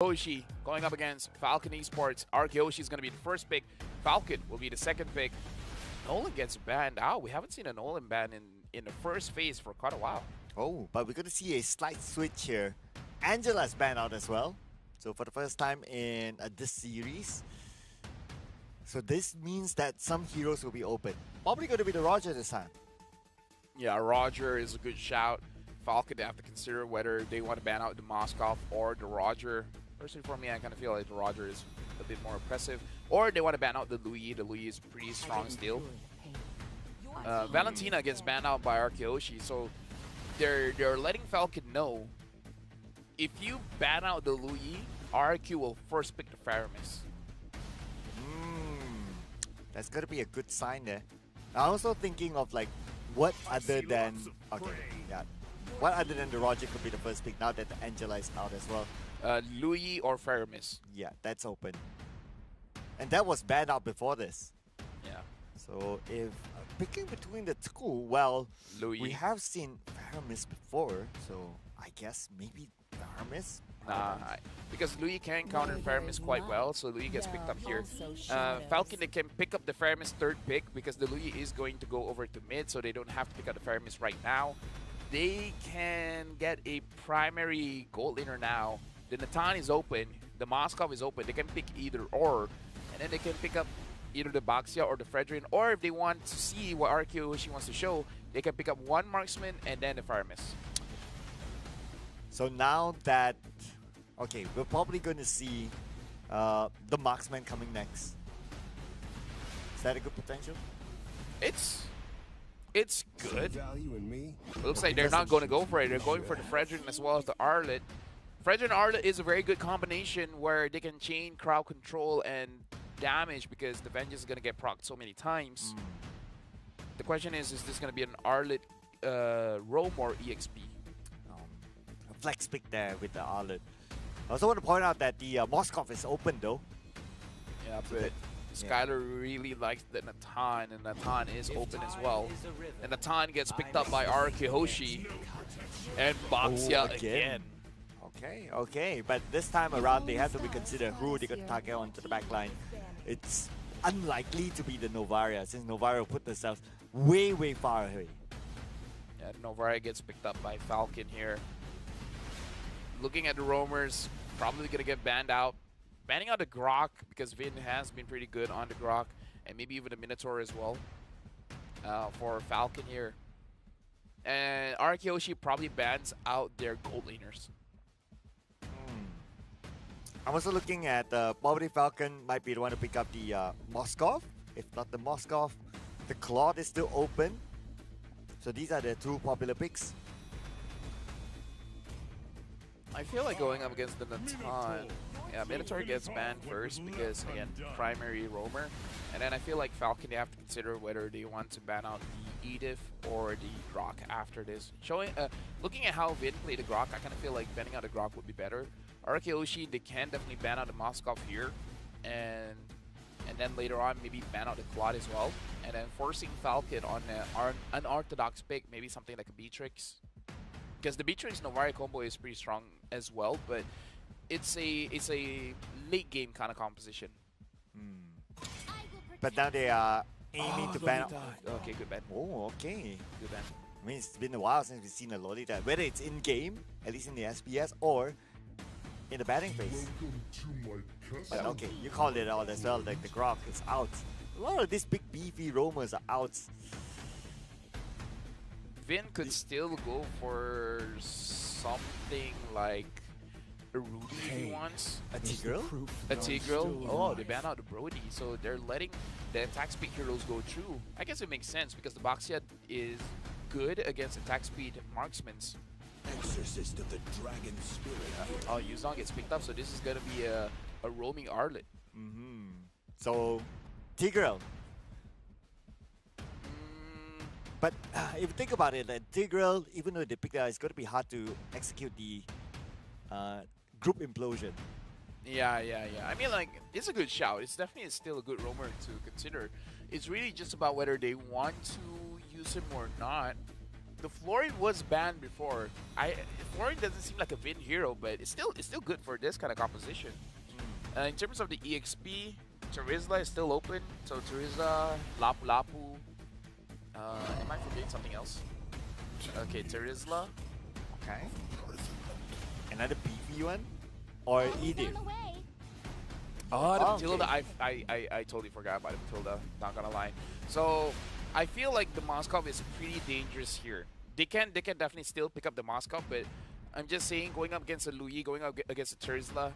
HOSHI going up against FALCON Esports. HOSHI is going to be the first pick. FALCON will be the second pick. Nolan gets banned out. We haven't seen a Nolan ban in the first phase for quite a while. Oh, but we're going to see a slight switch here. Angela's banned out as well. So for the first time in this series. So this means that some heroes will be open. Probably going to be the Roger this time. Yeah, Roger is a good shout. FALCON, they have to consider whether they want to ban out the Moskov or the Roger. Personally, for me, I kind of feel like the Roger is a bit more oppressive. Or they want to ban out the Louis. The Louis is pretty strong still. Valentina gets banned out by HOSHI, so they're letting FALCON know if you ban out the Louis, RQ will first pick the Faramis. That's going to be a good sign there. I'm also thinking of like what other than what other than the Roger could be the first pick now that the Angela is out as well. Louis or Faramis. Yeah, that's open. And that was banned out before this. Yeah. So if picking between the two, well, Louis. we have seen Faramis before, so I guess maybe Faramis? Nah, because Louis can counter Faramis quite well, so Louis gets picked up here. FALCON, they can pick up the Faramis third pick because the Louis is going to go over to mid, so they don't have to pick up the Faramis right now. They can get a primary gold laner now. The Natan is open, the Moskov is open. They can pick either or, and then they can pick up either the Baxia or the Fredrin, or if they want to see what HOSHI wants to show, they can pick up one marksman and then the Faramis. So now that, okay, we're probably going to see the marksman coming next. Is that a good potential? It's good. It looks like they're not going to go for it. They're going for the Fredrin as well as the Arlet. Fredrin Arlet is a very good combination where they can chain crowd control and damage because the Vengeance is going to get procced so many times. The question is this going to be an Arlet roam or EXP? A flex pick there with the Arlet. I also want to point out that the Moskov is open though. Yeah, but Skylar really likes the Natan, and Natan is open as well. And Natan gets picked up by HOSHI and Baxia again. Okay, but this time around they have to reconsider who they could target onto the back line. It's unlikely to be the Novaria, since Novaria put themselves way far away. Yeah, Novaria gets picked up by FALCON here. Looking at the roamers, probably gonna get banned out. Banning out the Grok because Vin has been pretty good on the Grok, and maybe even the Minotaur as well for FALCON here. And HOSHI probably bans out their gold laners. I'm also looking at probably FALCON might be the one to pick up the Moskov. If not the Moskov, the Claude is still open. So these are the two popular picks. I feel like going up against the Natan. Yeah, Minotaur gets banned first because, again, primary roamer. And then I feel like FALCON, they have to consider whether they want to ban out the Edith or the Grok after this. Looking at how Vin played the Grok, I kind of feel like banning out the Grok would be better. HOSHI, they can definitely ban out the Moskov here. And then later on, maybe ban out the Claude as well. And then forcing FALCON on an unorthodox pick, maybe something like a Beatrix. Because the Beatrix Novaria combo is pretty strong as well, but it's a late game kind of composition. But now they are aiming to ban out. Okay, good ban. Oh, okay. Good ban. I mean, it's been a while since we've seen a Lolita, whether it's in game, at least in the SPS, or in the batting phase. But okay, you called it out as well, like the Grok is out. A lot of these big beefy roamers are out. Vin could still go for something like a Rudy if he wants. A Tigreal? A Tigreal? Oh, they ban out the Brody, so they're letting the attack speed heroes go through. I guess it makes sense because the Baxia is good against attack speed marksmans. Exorcist of the Dragon Spirit. Oh, Yuzong gets picked up, so this is gonna be a roaming Arlet. So, Tigreal. But if you think about it, Tigreal, even though they pick it up, it's going to be hard to execute the group implosion. Yeah. I mean, like, it's a good shout. It's definitely still a good roamer to consider. It's really just about whether they want to use him or not. the Florid was banned before. Florid doesn't seem like a Vin hero, but it's still good for this kind of composition. In terms of the EXP, Terizla is still open. So Terizla, Lapu Lapu. Am I forgetting something else? Okay, Terizla. Okay. Another PV one? Or Edith? Oh, the Oh, Matilda. okay. I totally forgot about the Matilda. Not gonna lie. So I feel like the Moskov is pretty dangerous here. They can definitely still pick up the Moskov, but I'm just saying going up against a Louis, going up against a Terizla,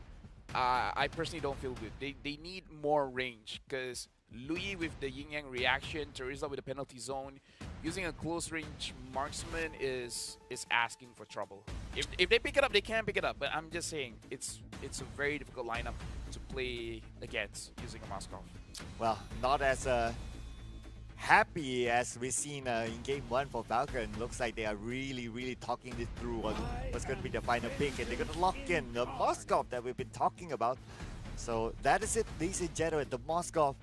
I personally don't feel good. They need more range because Louis with the yin yang reaction, Terizla with the penalty zone, using a close range marksman is asking for trouble. If they pick it up, they can pick it up. But I'm just saying it's a very difficult lineup to play against using a Moskov. Well, not as happy as we've seen in Game 1 for Falcon. Looks like they are really talking this through on what's going to be the final pick, and they're going to lock in the Moskov that we've been talking about. So that is it, ladies and gentlemen. The Moskov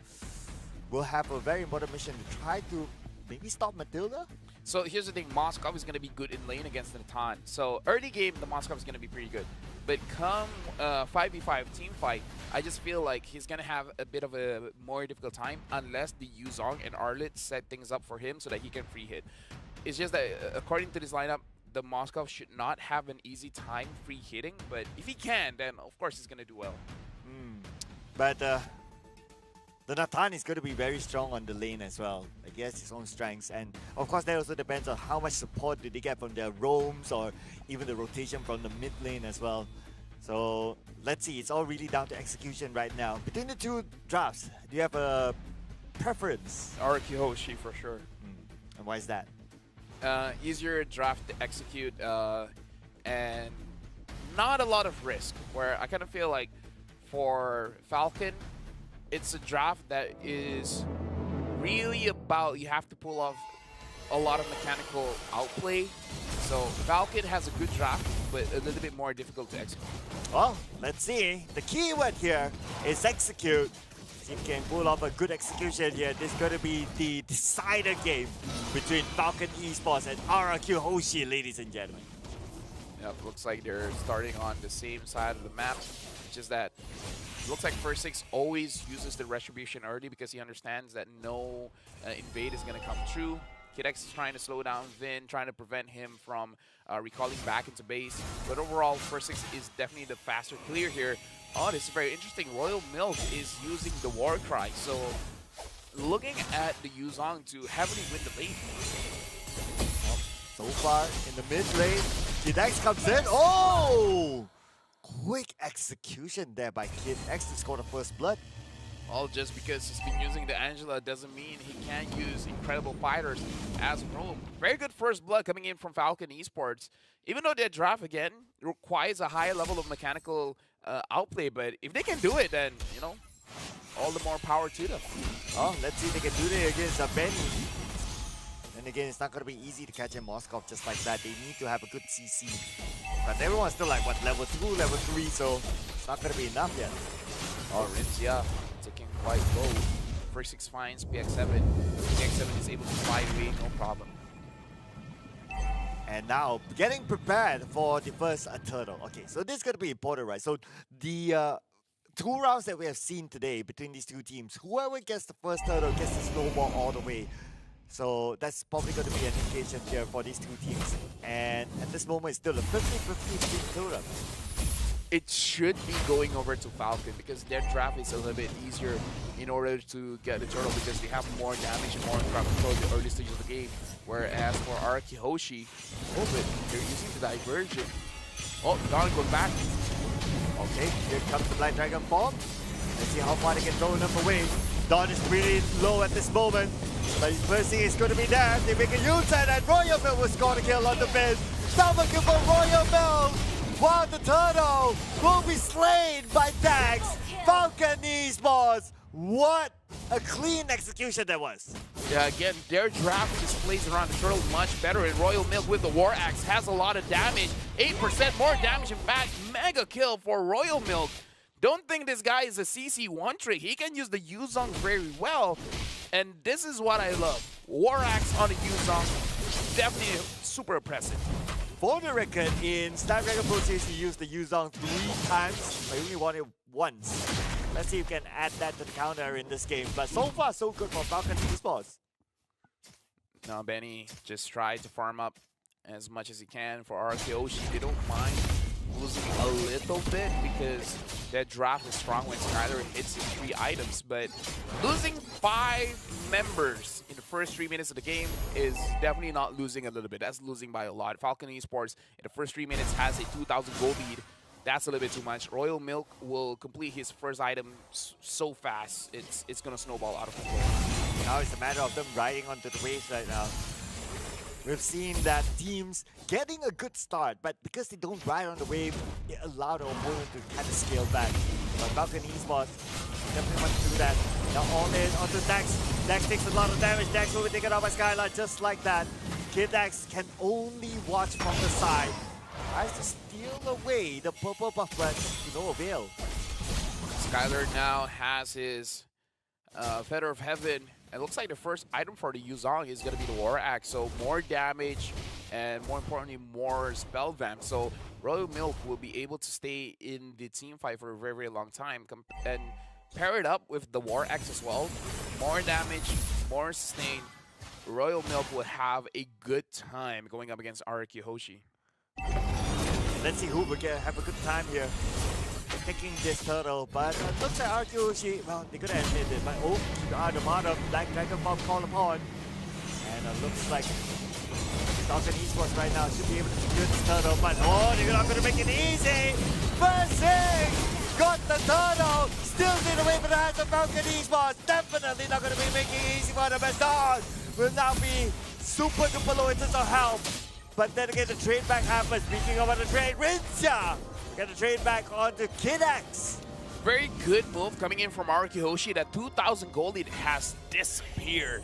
will have a very important mission to try to maybe stop Matilda. So here's the thing, Moskov is going to be good in lane against the Natan. So early game, the Moskov is going to be pretty good. But come 5v5 team fight, I just feel like he's going to have a bit of a more difficult time unless the Yuzong and Arlit set things up for him so that he can free hit. It's just that according to this lineup, the Moskov should not have an easy time free hitting. But if he can, then of course he's going to do well. But the Natan is going to be very strong on the lane as well. Like, he has his own strengths, and of course that also depends on how much support do they get from their roams or even the rotation from the mid lane as well. So let's see, it's all really down to execution right now. Between the two drafts, do you have a preference? HOSHI for sure. And why is that? Easier draft to execute and not a lot of risk, where I kind of feel like for Falcon, it's a draft that is really about you have to pull off a lot of mechanical outplay. So Falcon has a good draft, but a little bit more difficult to execute. Well, let's see. The key word here is execute. See if you can pull off a good execution here. This is going to be the decider game between Falcon Esports and RRQ HOSHI, ladies and gentlemen. Yep, looks like they're starting on the same side of the map. It's just that looks like First Six always uses the Retribution early because he understands that no invade is going to come true. Kid X is trying to slow down Vin, trying to prevent him from recalling back into base. But overall, First Six is definitely the faster clear here. Oh, this is very interesting. Royal Milk is using the War Cry. So looking at the Yuzong to heavily win the lane. So far in the mid lane, Kid X comes in. Oh! Quick execution there by Kid X to score the first blood. All just because he's been using the Angela doesn't mean he can't use incredible fighters as Rome. Very good first blood coming in from Falcon Esports. Even though their draft, again, requires a higher level of mechanical outplay, but if they can do it, then, you know, all the more power to them. Oh, let's see if they can do it against Benny. And again, it's not going to be easy to catch a Moskov just like that. They need to have a good CC. But everyone's still like, what, level 2, level 3, so it's not going to be enough yet. Oh, Rins, yeah, taking quite low. First Six finds PX7. PX7 is able to fly away, no problem. And now, getting prepared for the first turtle. Okay, so this is going to be important, right? So the 2 rounds that we have seen today between these two teams, whoever gets the first turtle gets the snowball all the way. So that's probably going to be an indication here for these two teams. And at this moment, it's still a 50-50 between two rounds. It should be going over to Falcon because their draft is a little bit easier in order to get the turtle because they have more damage and more crowd control in the early stages of the game. Whereas for RRQ HOSHI, oh, but they're using the diversion. Oh, Don going back. Okay, here comes the Black Dragon bomb. Let's see how far they can throw them away. Dawn is really low at this moment. But first thing is going to be there. They make a U-turn and Royal Milk will score the kill on the mid. Double kill for Royal Milk. While the turtle will be slain by Dax. Falcon Esports. What a clean execution that was. Yeah, again, their draft just plays around the turtle much better. And Royal Milk with the War Axe has a lot of damage. 8% more damage in fact. Mega kill for Royal Milk. Don't think this guy is a CC one trick. He can use the Yuzong very well. And this is what I love. War Axe on the Yuzong. definitely super oppressive. For the record, in Snapdragon Pro Series, you used the Yuzong 3 times, but you only won it once. Let's see if you can add that to the counter in this game. But so far, so good for FALCON Esports. Now Benny just tried to farm up as much as he can for HOSHI. They don't mind losing a little bit because that draft is strong when Skylar hits his 3 items, but losing 5 members in the first 3 minutes of the game is definitely not losing a little bit. That's losing by a lot. FALCON Esports in the first 3 minutes has a 2,000 gold lead. That's a little bit too much. Royal Milk will complete his first item so fast, it's gonna snowball out of control. Now it's a matter of them riding onto the waves right now. We've seen that teams getting a good start, but because they don't ride on the wave, it allowed the opponent to kind of scale back. But FALCON Esports definitely want to do that. Now all in onto Dax. Dax takes a lot of damage. Dax will be taken out by Skylar just like that. Dax can only watch from the side. Tries to steal away the purple buff, but to no avail. Skylar now has his Feather of Heaven. It looks like the first item for the Yuzong is going to be the War Axe, so more damage and more importantly, more spell vamp. So Royal Milk will be able to stay in the team fight for a very, very long time. And pair it up with the War Axe as well. More damage, more sustain. Royal Milk will have a good time going up against HOSHI. Let's see who will have a good time here. Taking this turtle, but looks like HOSHI, well, they could have ended it, but oh, the amount of Black Dragon Bomb called upon. And looks like FALCON Esports right now should be able to secure this turtle, but oh, they're not going to make it easy. Versing got the turtle, still in away from the hands of FALCON Esports. Definitely not going to be making it easy for them as Dawn will now be super duper low in terms of health. But then again, the trade back happens. Speaking about the trade, Rinsha got the trade back onto Kidax. Very good move coming in from HOSHI. That 2,000 gold lead has disappeared.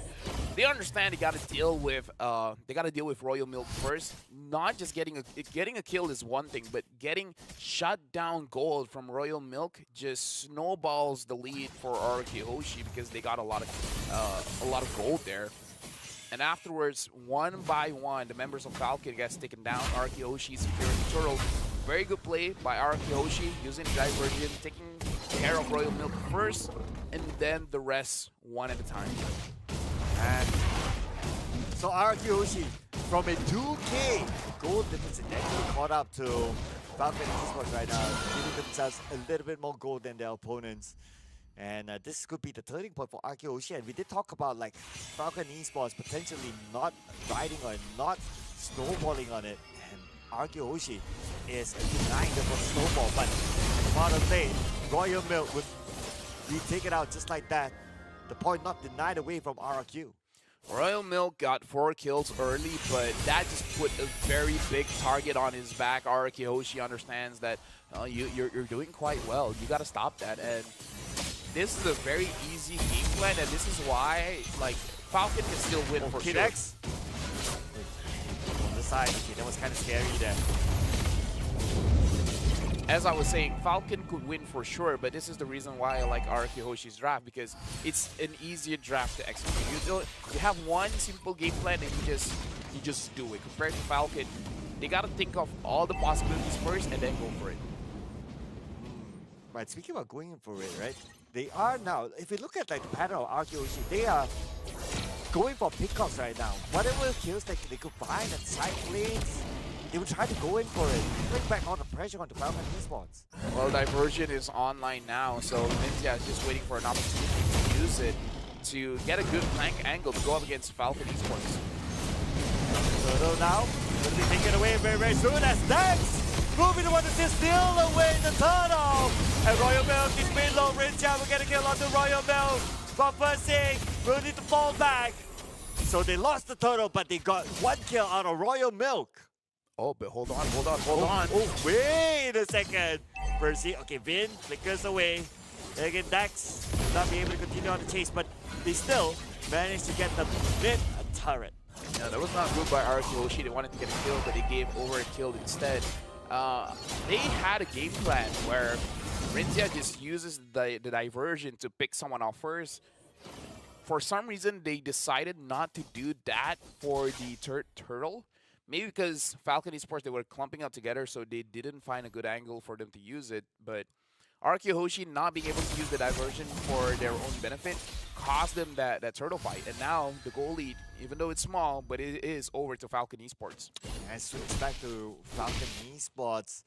They understand they got to deal with Royal Milk first. Not just getting a kill is one thing, but getting shut down gold from Royal Milk just snowballs the lead for HOSHI because they got a lot of gold there. And afterwards, one by one, the members of FALCON gets taken down. HOSHI securing the turtle. Very good play by HOSHI, using Divergent, taking care of Royal Milk first, and then the rest one at a time. And so HOSHI, from a 2K gold deficit, actually caught up to FALCON Esports right now, giving themselves a little bit more gold than their opponents. And this could be the turning point for HOSHI. And we did talk about like FALCON Esports potentially not riding or not snowballing on it. And HOSHI is denying them for the snowball. But bottom lane, Royal Milk would be taken out just like that. The point not denied away from RRQ. Royal Milk got 4 kills early, but that just put a very big target on his back. HOSHI understands that you're doing quite well. You got to stop that. And this is a very easy game plan, and this is why like FALCON can still win for sure. Kidax on the side. Okay, that was kind of scary there. As I was saying, FALCON could win for sure, but this is the reason why I like HOSHI's draft, because it's an easier draft to execute. You have one simple game plan and you just do it. Compared to FALCON, they gotta think of all the possibilities first and then go for it. Right, speaking about going in for it, right? They are now, if you look at like the pattern of HOSHI, they are going for pickups right now. Whatever kills they could find at side lanes, they will try to go in for it. Bring back all the pressure onto FALCON Esports. Well, Diversion is online now, so Ninja is just waiting for an opportunity to use it to get a good flank angle to go up against FALCON Esports. So now, will be taken away very, very soon as Dax moving to want to steal away the turtle. And Royal Milk is mid low. Rinja will get a kill onto Royal Milk. But Versing will need to fall back. So they lost the turtle, but they got 1 kill out of Royal Milk. Oh, but hold on. Oh, wait a second. Percy, okay, Vin flickers away. And again, Dax will not be able to continue on the chase, but they still managed to get the mid turret. Yeah, that was not good by HOSHI. They wanted to get a kill, but they gave over a kill instead. They had a game plan where Rintia just uses the diversion to pick someone off first. for some reason, they decided not to do that for the turtle. Maybe because FALCON Esports, they were clumping up together, so they didn't find a good angle for them to use it. But HOSHI not being able to use the diversion for their own benefit caused them that turtle fight. And now the goal lead, even though it's small, but it is over to FALCON Esports. And switch back to FALCON Esports.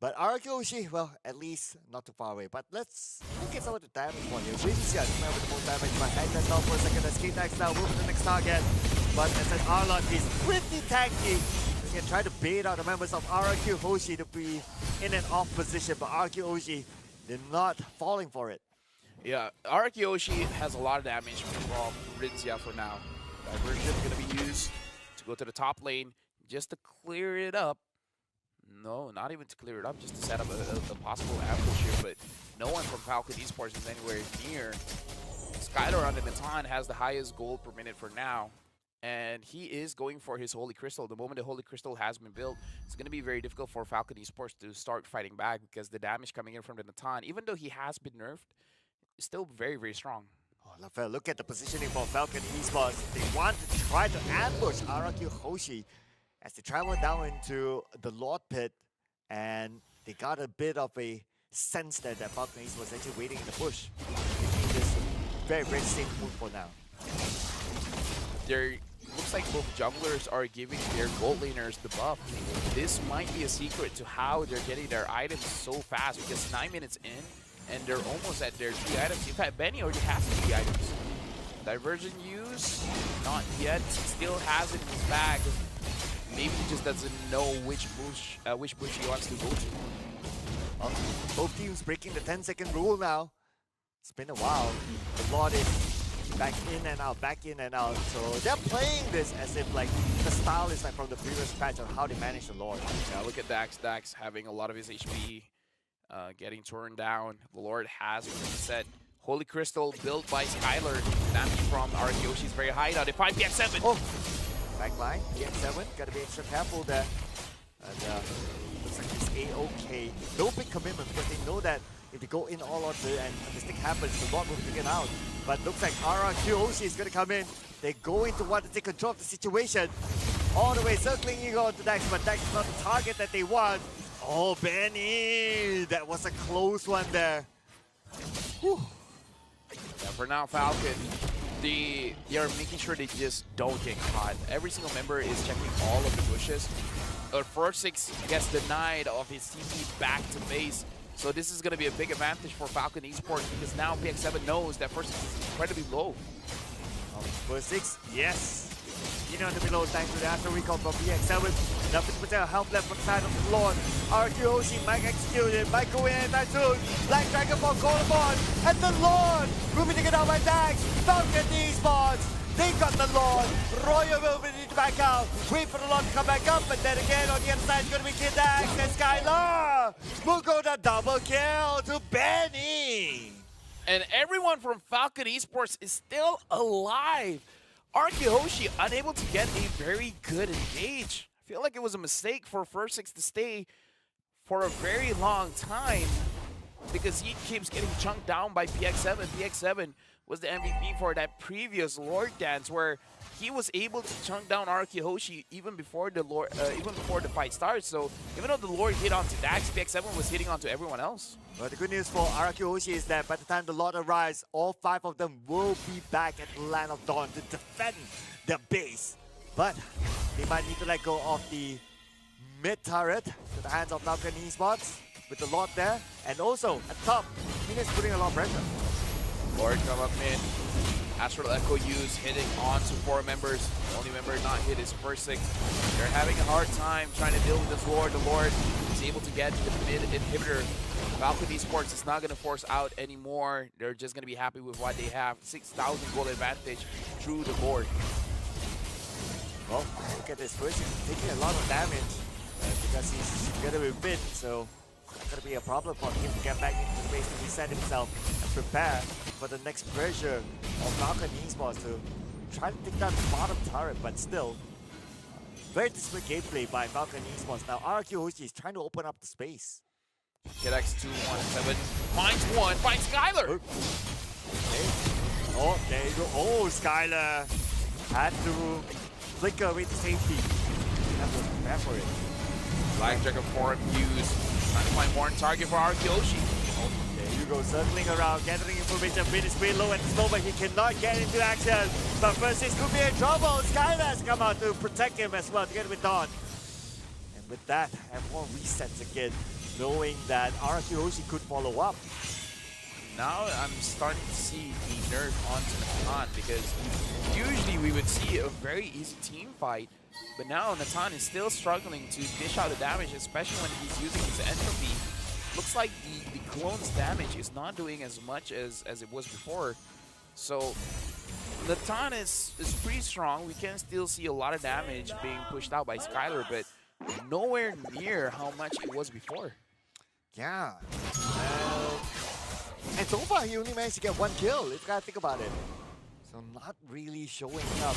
But HOSHI, well, at least not too far away. But let's look at some of the damage for here. Rinzia coming out with the most damage, but hang that down for a second. As K-Tax now move to the next target. But as an Arlon is pretty tanky. He can try to bait out the members of HOSHI to be in an off position, but HOSHI, they're not falling for it. Yeah, HOSHI has a lot of damage from Rinzia for now. Diversion going to be used to go to the top lane just to clear it up. No, not even to clear it up, just to set up a possible ambush here, but no one from FALCON Esports is anywhere near. Skylar on the Natan has the highest gold per minute for now, and he is going for his Holy Crystal. The moment the Holy Crystal has been built, it's going to be very difficult for FALCON Esports to start fighting back because the damage coming in from the Natan, even though he has been nerfed, is still very, very strong. Oh, Lafayette, look at the positioning for FALCON Esports. They want to try to ambush HOSHI as they travel down into the Lord Pit, and they got a bit of a sense that FALCON Esports was actually waiting in the bush. Making this very, very safe move for now. Looks like both junglers are giving their gold laners the buff. This might be a secret to how they're getting their items so fast, because 9 minutes in, and they're almost at their 3 items. In fact, Benny already has 3 items. Diversion use, not yet. Still has it in his bag. Maybe he just doesn't know which bush he wants to go to. Well, both teams breaking the 10-second rule now. It's been a while. The Lord is back in and out, back in and out. So they're playing this as if like the style is like from the previous patch on how they manage the Lord. Yeah, look at Dax. Dax having a lot of his HP getting torn down. The Lord has reset. Holy Crystal built by Skylar. Damage from HOSHI is very high now. They find PX7. Oh, back line, PX7. Gotta be extra careful there. And looks like it's A-OK. No big commitment because they know that if they go in all out and a mistake happens, the Lord will figure it out. But looks like HOSHI is gonna come in. They're going to want to take control of the situation. All the way circling in onto Dax, but Dax is not the target that they want. Oh, Benny! That was a close one there. Whew. Yeah, for now, FALCON, they are making sure they just don't get caught. Every single member is checking all of the bushes. 4-6 gets denied of his TP back to base. So this is going to be a big advantage for FALCON Esports because now PX7 knows that 4-6 is incredibly low. 4-6, yes. You know, the below thanks to the Astro Recall from PX7. Now 50% health left on the side of the Lord. HOSHI might execute it, might go in anytime soon. Black Dragon Ball called upon, and the Lord will be taken out by Dax. FALCON Esports, they got the Lord. Royal will need to back out. Wait for the Lord to come back up, but then again on the other side is going to be Kid Dax and Skylar. We'll go the double kill to Benny. And everyone from FALCON Esports is still alive. HOSHI unable to get a very good engage. I feel like it was a mistake for 4-6 to stay for a very long time because he keeps getting chunked down by PX7. PX7 was the MVP for that previous Lord dance where he was able to chunk down HOSHI even before the Lord, even before the fight starts. So even though the Lord hit onto Dax, PX7 was hitting onto everyone else. But the good news for HOSHI is that by the time the Lord arrives, all 5 of them will be back at the Land of Dawn to defend their base. But they might need to let go of the mid turret to the hands of FALCON Esports with the Lord there. And also at top, Phoenix putting a lot of pressure. Lord come up in. Astral Echo use hitting onto 4 members. The only member not hit is 4-6. They're having a hard time trying to deal with this Lord. The Lord is able to get the mid inhibitor. FALCON Esports is not going to force out anymore. They're just going to be happy with what they have. 6,000 gold advantage through the board. Well, look at this first. He's taking a lot of damage because he's going to be bit, so it's going to be a problem for him to get back into the base to reset himself and prepare for the next pressure of FALCON Esports to try to take down the bottom turret, but still, very disciplined gameplay by FALCON Esports. Now, HOSHI is trying to open up the space. KidX 217 finds one, finds Skylar. Okay. Oh, there you go. Oh, Skylar had to flicker away to safety. That was bad for it. Black Dragon form used. Trying to find more on target for HOSHI. There you go, circling around, gathering information. Bin is way low at this moment. He cannot get into action. But first, this could be in trouble. Skylar has come out to protect him as well to get him with Dawn. And with that, F1 resets again, knowing that HOSHI could follow up. Now I'm starting to see the nerf onto Natan, because usually we would see a very easy team fight, but now Natan is still struggling to dish out the damage, especially when he's using his entropy. Looks like the clone's damage is not doing as much as it was before. So Natan is pretty strong. We can still see a lot of damage being pushed out by Skylar, but nowhere near how much it was before. Yeah. And so far, he only managed to get 1 kill, if you gotta think about it. So not really showing up.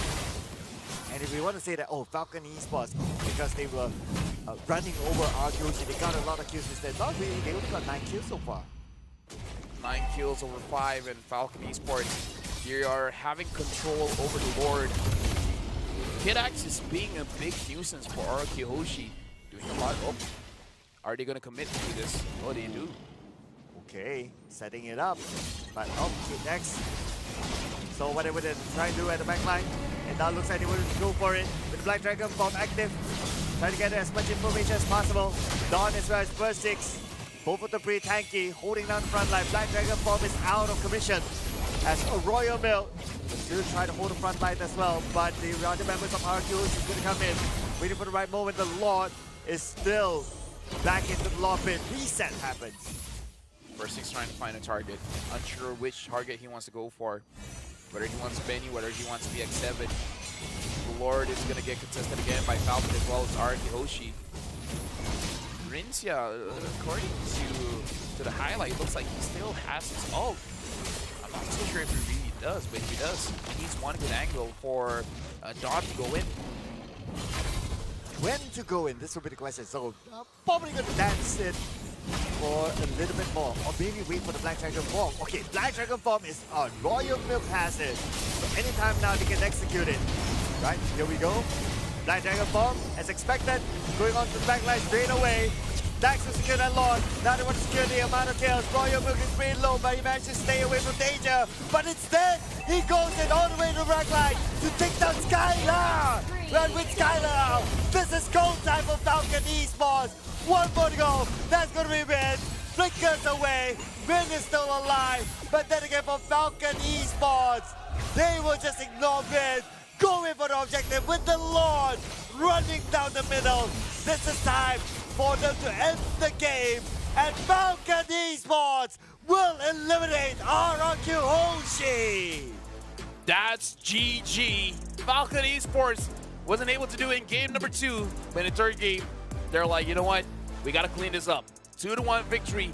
And if we want to say that, oh, FALCON Esports, because they were running over HOSHI, they got a lot of kills instead. Not really, they only got 9 kills so far. 9 kills over 5, and FALCON Esports, they are having control over the Lord. Kidax is being a big nuisance for HOSHI, doing a lot. Oh, are they going to commit to this? Oh, they do. Okay, setting it up. But oh, next. So whatever they're trying to do at the back line, and now looks like they will go for it with the Black Dragon bomb active. Trying to get as much information as possible. Dawn as well as First 6. Both of them pretty tanky, holding down the front line. Black Dragon bomb is out of commission. As a Royal Mill still try to hold the front line as well, but the other members of HOSHI is going to come in, waiting for the right moment. The Lord is still back into the Lord pit. Reset happens. First 6 trying to find a target. Unsure which target he wants to go for. Whether he wants Benny, whether he wants BX7. The Lord is going to get contested again by FALCON as well as HOSHI. Rincia, according to the highlight, looks like he still has his ult. I'm not so sure if he really does, but if he does, he needs one good angle for Dawn to go in. When to go in? This will be the question. So probably going to dance it for a little bit more, or maybe wait for the Black Dragon form. Okay, Black Dragon form is on. Royal Milk has it. So anytime now they can execute it. Right, here we go. Black Dragon form, as expected, going on to the back line straight away. Dax will secure that Lord. Now they want to secure the amount of kills. Royal Milk is pretty low, but he managed to stay away from danger. But instead, he goes in all the way to the back line to take down Skylar. Run with Skylar. This is goal time for FALCON Esports. 1 more to go. That's going to be Min. Flickers away. Min is still alive. But then again for FALCON Esports, they will just ignore Min. Going for the objective with the Lord running down the middle. This is time for them to end the game. And FALCON Esports will eliminate HOSHI. That's GG. FALCON Esports wasn't able to do it in game number 2, but in the 3rd game, they're like, you know what? We got to clean this up. 2-1 victory